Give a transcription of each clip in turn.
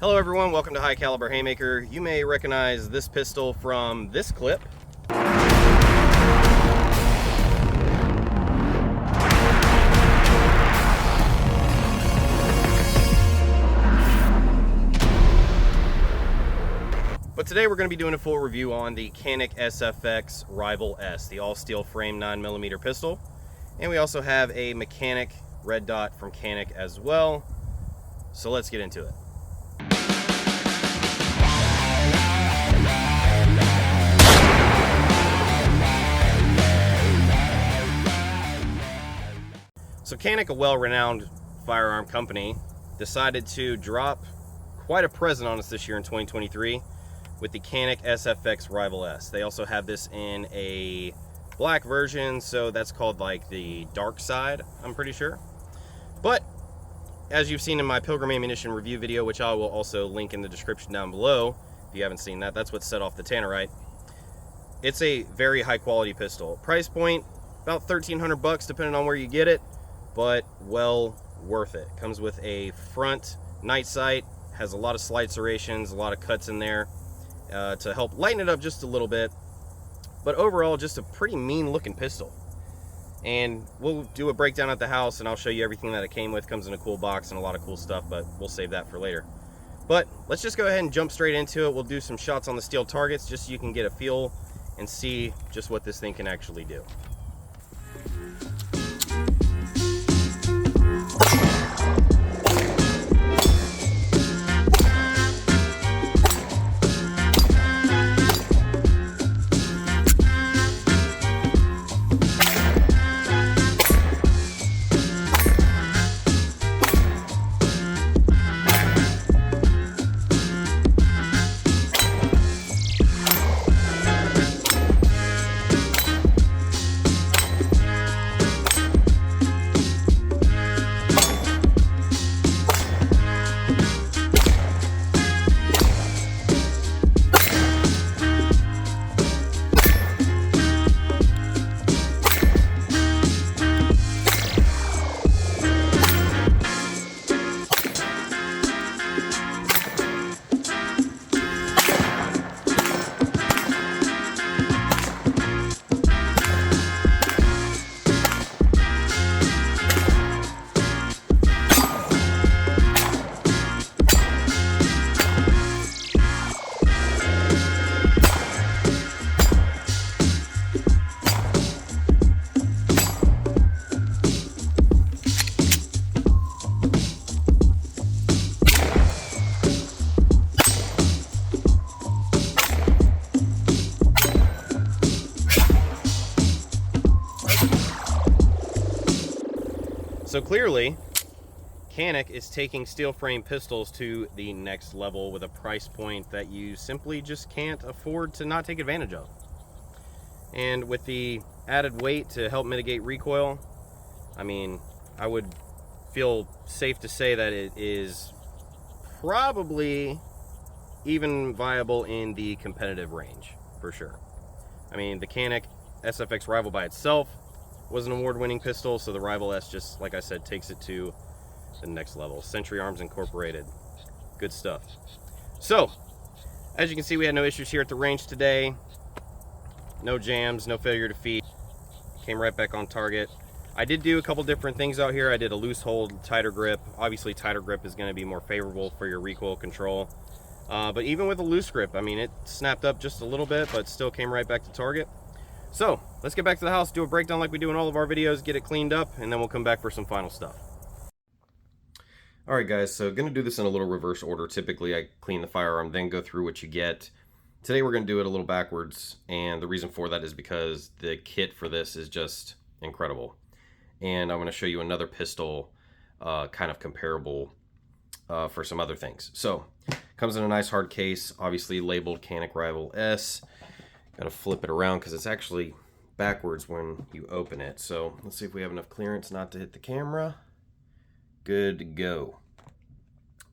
Hello everyone, welcome to High Caliber Haymaker. You may recognize this pistol from this clip. But today we're going to be doing a full review on the Canik SFx Rival-S, the all-steel frame 9mm pistol. And we also have a mechanic red dot from Canik as well. So let's get into it. So Canik, a well-renowned firearm company, decided to drop quite a present on us this year in 2023 with the Canik SFx Rival-S. They also have this in a black version, so that's called like the Dark Side, I'm pretty sure. But as you've seen in my Pilgrim Ammunition review video, which I will also link in the description down below if you haven't seen that, that's what set off the Tannerite. It's a very high quality pistol. Price point about $1,300 depending on where you get it, but well worth it. Comes with a front night sight, has a lot of slight serrations, a lot of cuts in there to help lighten it up just a little bit. But overall, just a pretty mean looking pistol. And we'll do a breakdown at the house and I'll show you everything that it came with. Comes in a cool box and a lot of cool stuff, but we'll save that for later. But let's just go ahead and jump straight into it. We'll do some shots on the steel targets just so you can get a feel and see just what this thing can actually do. So clearly, Canik is taking steel frame pistols to the next level with a price point that you simply just can't afford to not take advantage of. And with the added weight to help mitigate recoil, I mean, I would feel safe to say that it is probably even viable in the competitive range, for sure. I mean, the Canik SFx Rival by itself was an award-winning pistol, so the Rival-S just, like I said, takes it to the next level. Century Arms Incorporated. Good stuff. So, as you can see, we had no issues here at the range today. No jams, no failure to feed. Came right back on target. I did do a couple different things out here. I did a loose hold, tighter grip. Obviously, tighter grip is going to be more favorable for your recoil control. But even with a loose grip, I mean, it snapped up just a little bit, but still came right back to target. So, let's get back to the house, do a breakdown like we do in all of our videos, get it cleaned up, and then we'll come back for some final stuff. Alright guys, so going to do this in a little reverse order. Typically I clean the firearm, then go through what you get. Today we're going to do it a little backwards, and the reason for that is because the kit for this is just incredible. And I'm going to show you another pistol kind of comparable for some other things. So, comes in a nice hard case, obviously labeled Canik Rival-S. Gotta flip it around because it's actually backwards when you open it. So let's see if we have enough clearance not to hit the camera. Good to go.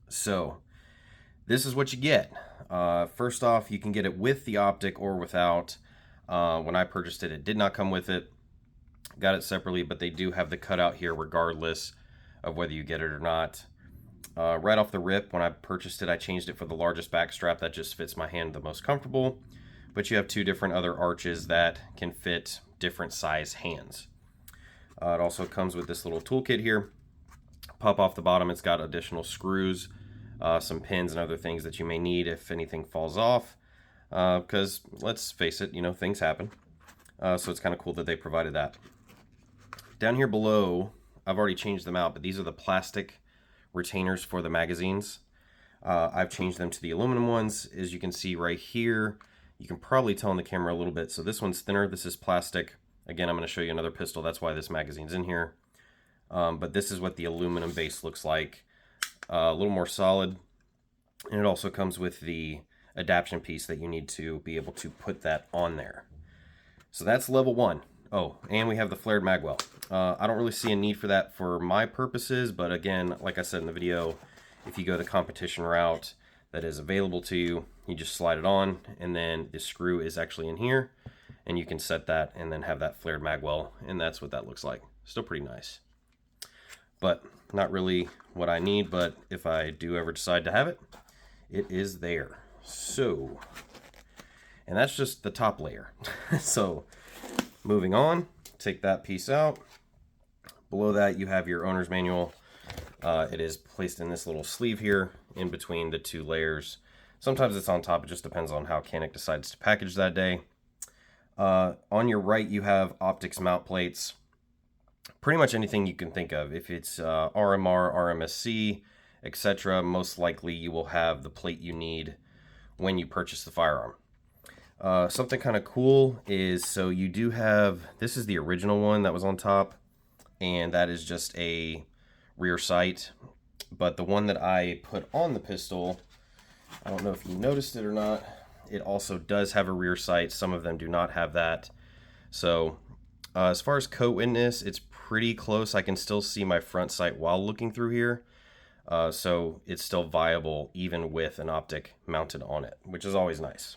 So this is what you get. First off, you can get it with the optic or without. When I purchased it, it did not come with it. Got it separately, but they do have the cutout here regardless of whether you get it or not. Right off the rip, when I purchased it, I changed it for the largest back strap that just fits my hand the most comfortable. But you have two different other arches that can fit different size hands. It also comes with this little toolkit here. Pop off the bottom, it's got additional screws, some pins and other things that you may need if anything falls off. Because let's face it, you know, things happen. So it's kind of cool that they provided that. Down here below, I've already changed them out, but these are the plastic retainers for the magazines. I've changed them to the aluminum ones. As you can see right here, you can probably tell in the camera a little bit. So this one's thinner, this is plastic. Again, I'm going to show you another pistol, that's why this magazine's in here. But this is what the aluminum base looks like. A little more solid. And it also comes with the adaptation piece that you need to be able to put that on there. So that's level 1. Oh, and we have the flared magwell. I don't really see a need for that for my purposes, but again, like I said in the video, if you go the competition route that is available to you, you just slide it on, and then the screw is actually in here, and you can set that and then have that flared magwell, and that's what that looks like. Still pretty nice. But not really what I need, but if I do ever decide to have it, it is there. So, and that's just the top layer. So, moving on, take that piece out. Below that, you have your owner's manual. It is placed in this little sleeve here in between the two layers. Sometimes it's on top, it just depends on how Canik decides to package that day. On your right, you have optics mount plates. Pretty much anything you can think of. If it's RMR, RMSC, etc., most likely you will have the plate you need when you purchase the firearm. Something kind of cool is, so you do have, this is the original one that was on top, and that is just a rear sight. But the one that I put on the pistol, I don't know if you noticed it or not, it also does have a rear sight. Some of them do not have that. So as far as coat witness, it's pretty close. I can still see my front sight while looking through here. So it's still viable even with an optic mounted on it, which is always nice.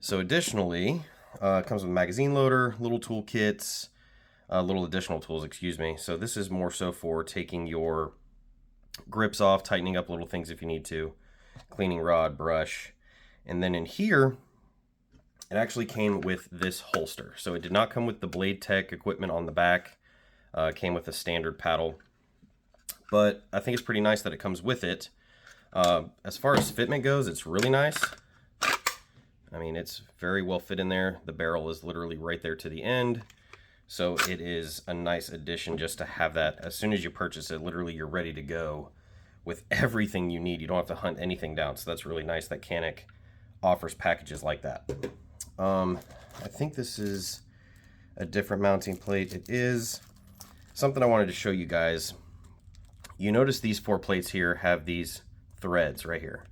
So additionally, it comes with a magazine loader, little toolkits, little additional tools, excuse me. So this is more so for taking your grips off, tightening up little things if you need to, cleaning rod, brush. And then in here, it actually came with this holster. So it did not come with the Blade Tech equipment on the back. It came with a standard paddle. But I think it's pretty nice that it comes with it. As far as fitment goes, it's really nice. I mean, it's very well fit in there. The barrel is literally right there to the end. So it is a nice addition just to have that. As soon as you purchase it, literally you're ready to go with everything you need. You don't have to hunt anything down. So that's really nice that Canik offers packages like that. I think this is a different mounting plate. It is something I wanted to show you guys. You notice these 4 plates here have these threads right here.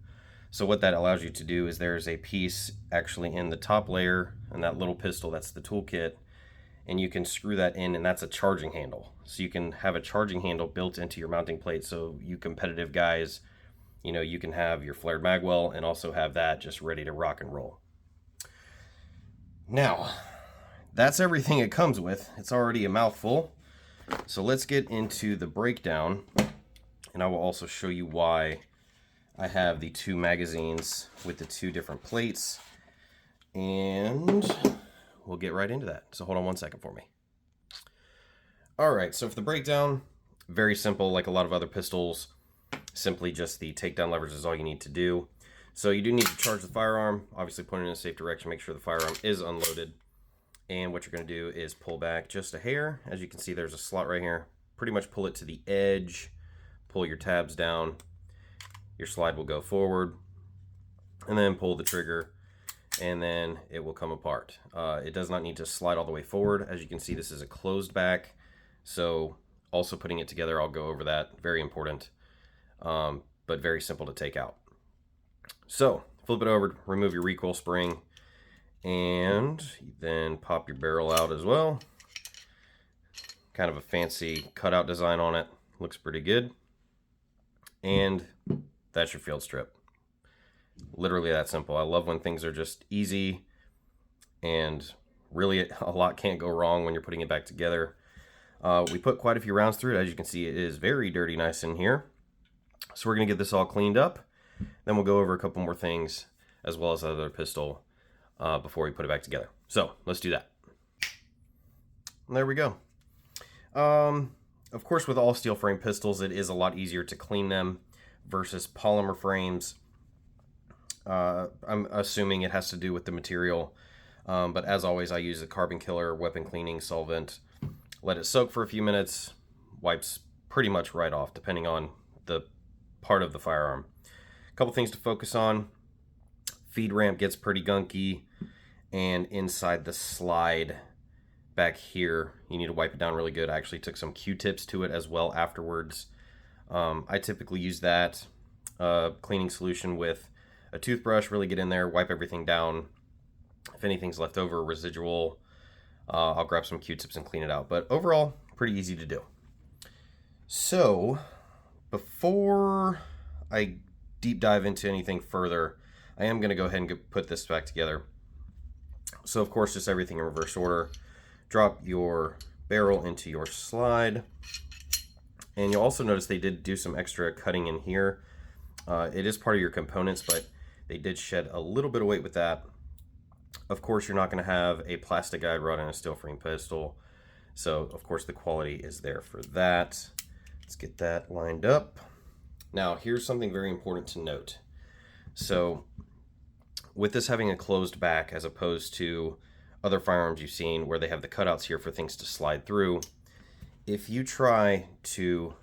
So what that allows you to do is there's a piece actually in the top layer, and that little pistol, that's the toolkit, and you can screw that in, and that's a charging handle. So you can have a charging handle built into your mounting plate, so you competitive guys, you know, you can have your flared magwell and also have that just ready to rock and roll. Now, that's everything it comes with. It's already a mouthful. So let's get into the breakdown, and I will also show you why I have the 2 magazines with the 2 different plates, and we'll get right into that. So hold on one second for me. All right, so for the breakdown, very simple, like a lot of other pistols. Simply just the takedown levers is all you need to do. So you do need to charge the firearm, obviously point it in a safe direction, make sure the firearm is unloaded. And what you're going to do is pull back just a hair. As you can see, there's a slot right here. Pretty much pull it to the edge, pull your tabs down. Your slide will go forward, and then pull the trigger, and then it will come apart. It does not need to slide all the way forward. As you can see, this is a closed back, so also putting it together, I'll go over that. Very important, but very simple to take out. So flip it over, remove your recoil spring, and then pop your barrel out as well. Kind of a fancy cutout design on it. Looks pretty good. And that's your field strip. Literally that simple. I love when things are just easy, and really a lot can't go wrong when you're putting it back together. We put quite a few rounds through it. As you can see, it is very dirty nice in here. So we're going to get this all cleaned up. Then we'll go over a couple more things as well as the other pistol before we put it back together. So let's do that. And there we go. Of course, with all steel frame pistols, it is a lot easier to clean them versus polymer frames. I'm assuming it has to do with the material. But as always, I use a carbon killer weapon cleaning solvent. Let it soak for a few minutes. Wipes pretty much right off, depending on the part of the firearm. A couple things to focus on. Feed ramp gets pretty gunky, and inside the slide back here, you need to wipe it down really good. I actually took some Q-tips to it as well afterwards. I typically use that cleaning solution with a toothbrush, really get in there, wipe everything down. If anything's left over, residual, I'll grab some Q-tips and clean it out. But overall, pretty easy to do. So, before I deep dive into anything further, I am going to go ahead and put this back together. So, of course, just everything in reverse order. Drop your barrel into your slide. And you'll also notice they did do some extra cutting in here. It is part of your components, but they did shed a little bit of weight with that. Of course, you're not going to have a plastic guide rod and a steel frame pistol. So, of course, the quality is there for that. Let's get that lined up. Now, here's something very important to note. So, with this having a closed back as opposed to other firearms you've seen where they have the cutouts here for things to slide through, if you try to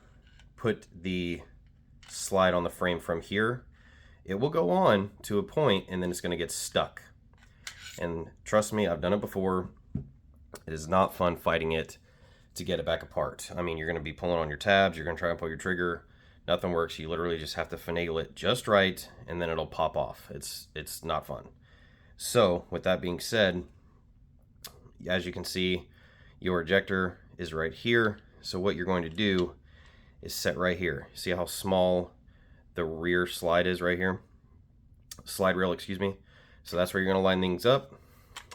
put the slide on the frame from here, it will go on to a point and then it's going to get stuck. And trust me, I've done it before. It is not fun fighting it to get it back apart. I mean, you're going to be pulling on your tabs, you're going to try and pull your trigger, nothing works. You literally just have to finagle it just right and then it'll pop off. It's not fun. So with that being said, as you can see, your ejector is right here. So what you're going to do is set right here. See how small the rear slide is right here? Slide rail, excuse me. So that's where you're going to line things up,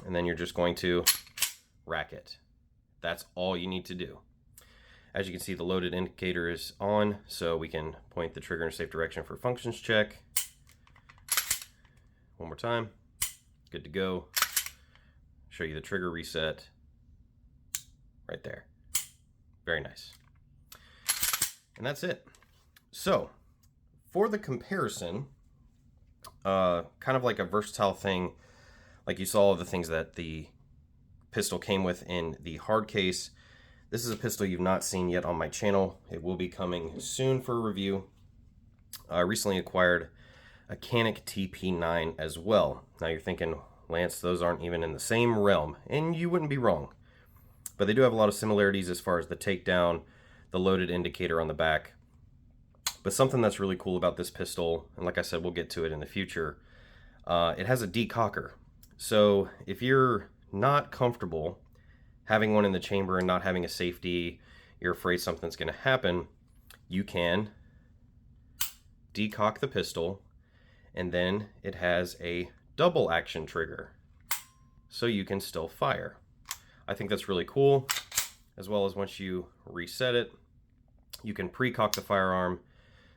and then you're just going to rack it. That's all you need to do. As you can see, the loaded indicator is on, so we can point the trigger in a safe direction for functions check. One more time. Good to go. Show you the trigger reset right there. Very nice. And that's it. So, for the comparison, kind of like a versatile thing, like you saw all the things that the pistol came with in the hard case. This is a pistol you've not seen yet on my channel. It will be coming soon for a review. I recently acquired a Canik TP9 as well. Now you're thinking, Lance, those aren't even in the same realm, and you wouldn't be wrong. But they do have a lot of similarities as far as the takedown, the loaded indicator on the back. But something that's really cool about this pistol, and like I said, we'll get to it in the future, it has a decocker. So if you're not comfortable having one in the chamber and not having a safety, you're afraid something's going to happen, you can decock the pistol, and then it has a double action trigger, so you can still fire. I think that's really cool, as well as once you reset it, you can pre-cock the firearm,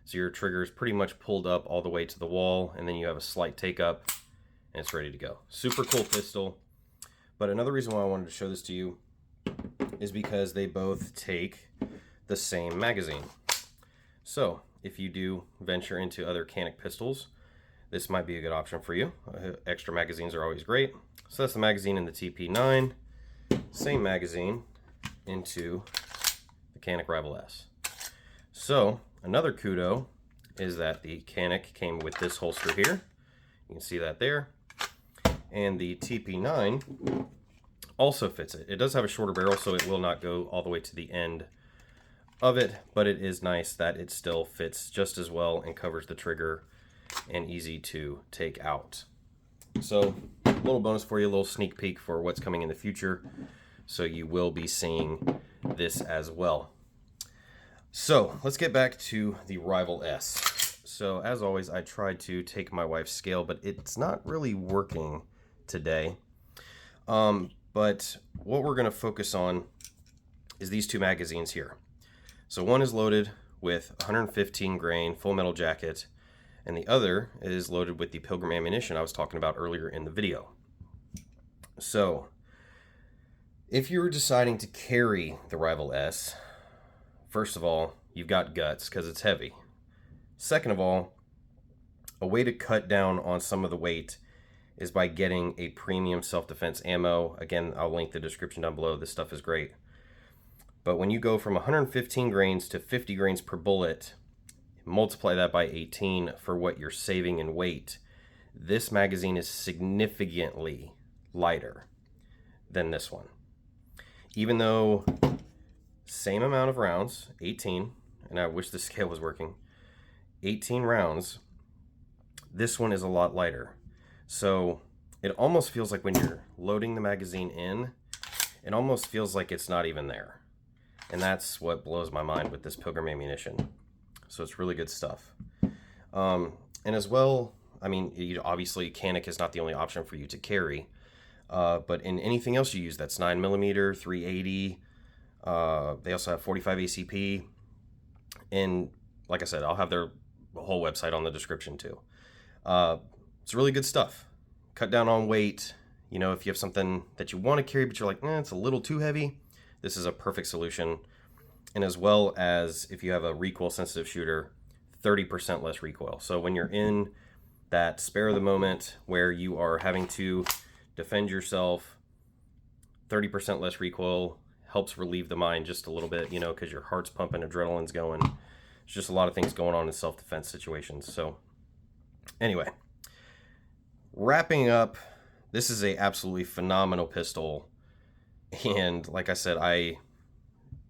so your trigger is pretty much pulled up all the way to the wall, and then you have a slight take up, and it's ready to go. Super cool pistol. But another reason why I wanted to show this to you is because they both take the same magazine. So if you do venture into other Canik pistols, this might be a good option for you. Extra magazines are always great. So that's the magazine in the TP9. Same magazine into the Canik Rival-S. So another kudo is that the Canik came with this holster here. You can see that there. And the TP9 also fits it. It does have a shorter barrel, so it will not go all the way to the end of it, but it is nice that it still fits just as well and covers the trigger and easy to take out. So a little bonus for you, a little sneak peek for what's coming in the future. So you will be seeing this as well. So let's get back to the Rival-S. So as always, I tried to take my wife's scale, but it's not really working today. But what we're going to focus on is these two magazines here. So one is loaded with 115 grain full metal jacket, and the other is loaded with the Pilgrim ammunition I was talking about earlier in the video. So if you're deciding to carry the Rival-S, first of all, you've got guts because it's heavy. Second of all, a way to cut down on some of the weight is by getting a premium self-defense ammo. Again, I'll link the description down below. This stuff is great. But when you go from 115 grains to 50 grains per bullet, multiply that by 18 for what you're saving in weight, this magazine is significantly lighter than this one. Even though same amount of rounds, 18, and I wish the scale was working, 18 rounds, this one is a lot lighter. So it almost feels like when you're loading the magazine in, it almost feels like it's not even there. And that's what blows my mind with this Pilgrim ammunition. So it's really good stuff. And as well, I mean, obviously Canik is not the only option for you to carry. But in anything else you use, that's 9mm, 380. They also have 45 ACP. And like I said, I'll have their whole website on the description too. It's really good stuff. Cut down on weight. You know, if you have something that you want to carry, but you're like, it's a little too heavy, this is a perfect solution. And as well as if you have a recoil sensitive shooter, 30% less recoil. So when you're in that spare of the moment where you are having to defend yourself, 30% less recoil helps relieve the mind just a little bit, you know, because your heart's pumping, adrenaline's going. There's just a lot of things going on in self-defense situations. So anyway, wrapping up, this is a absolutely phenomenal pistol. And like I said, I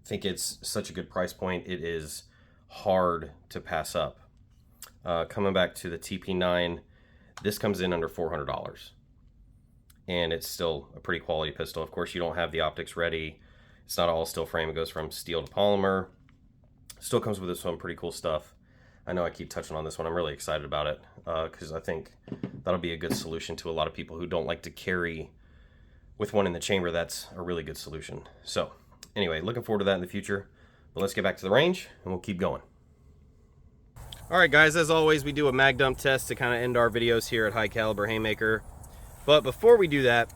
think it's such a good price point. It is hard to pass up. Coming back to the TP9, this comes in under $400. And it's still a pretty quality pistol. Of course, you don't have the optics ready. It's not all steel frame. It goes from steel to polymer. Still comes with some pretty cool stuff. I know I keep touching on this one. I'm really excited about it because I think that'll be a good solution to a lot of people who don't like to carry with one in the chamber. That's a really good solution. So anyway, looking forward to that in the future. But let's get back to the range and we'll keep going. All right, guys, as always, we do a mag dump test to kind of end our videos here at High Caliber Haymaker. But before we do that,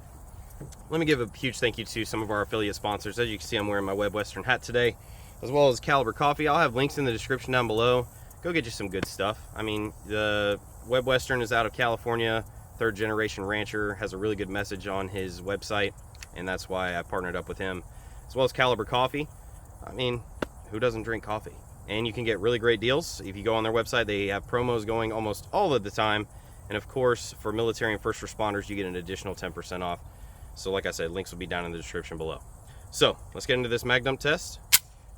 let me give a huge thank you to some of our affiliate sponsors. As you can see, I'm wearing my Web Western hat today, as well as Caliber Coffee. I'll have links in the description down below. Go get you some good stuff. I mean, the Web Western is out of California, third generation rancher, has a really good message on his website, and that's why I partnered up with him. As well as Caliber Coffee. I mean, who doesn't drink coffee? And you can get really great deals. If you go on their website, they have promos going almost all of the time. And of course, for military and first responders, you get an additional 10% off. So like I said, links will be down in the description below. So let's get into this mag dump test,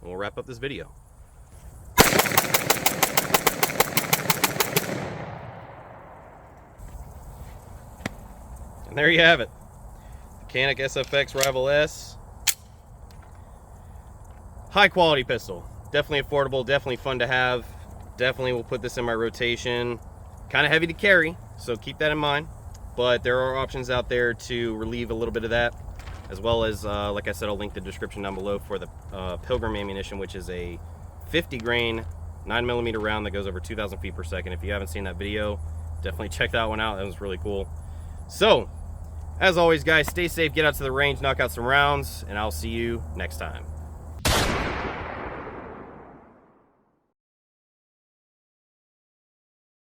and we'll wrap up this video. And there you have it. The Canik SFx Rival-S. High quality pistol. Definitely affordable, definitely fun to have. Definitely will put this in my rotation. Kind of heavy to carry, so keep that in mind. But there are options out there to relieve a little bit of that, as well as, like I said, I'll link the description down below for the Pilgrim ammunition, which is a 50 grain 9mm round that goes over 2,000 feet per second. If you haven't seen that video, definitely check that one out. That was really cool. So, as always, guys, stay safe, get out to the range, knock out some rounds, and I'll see you next time.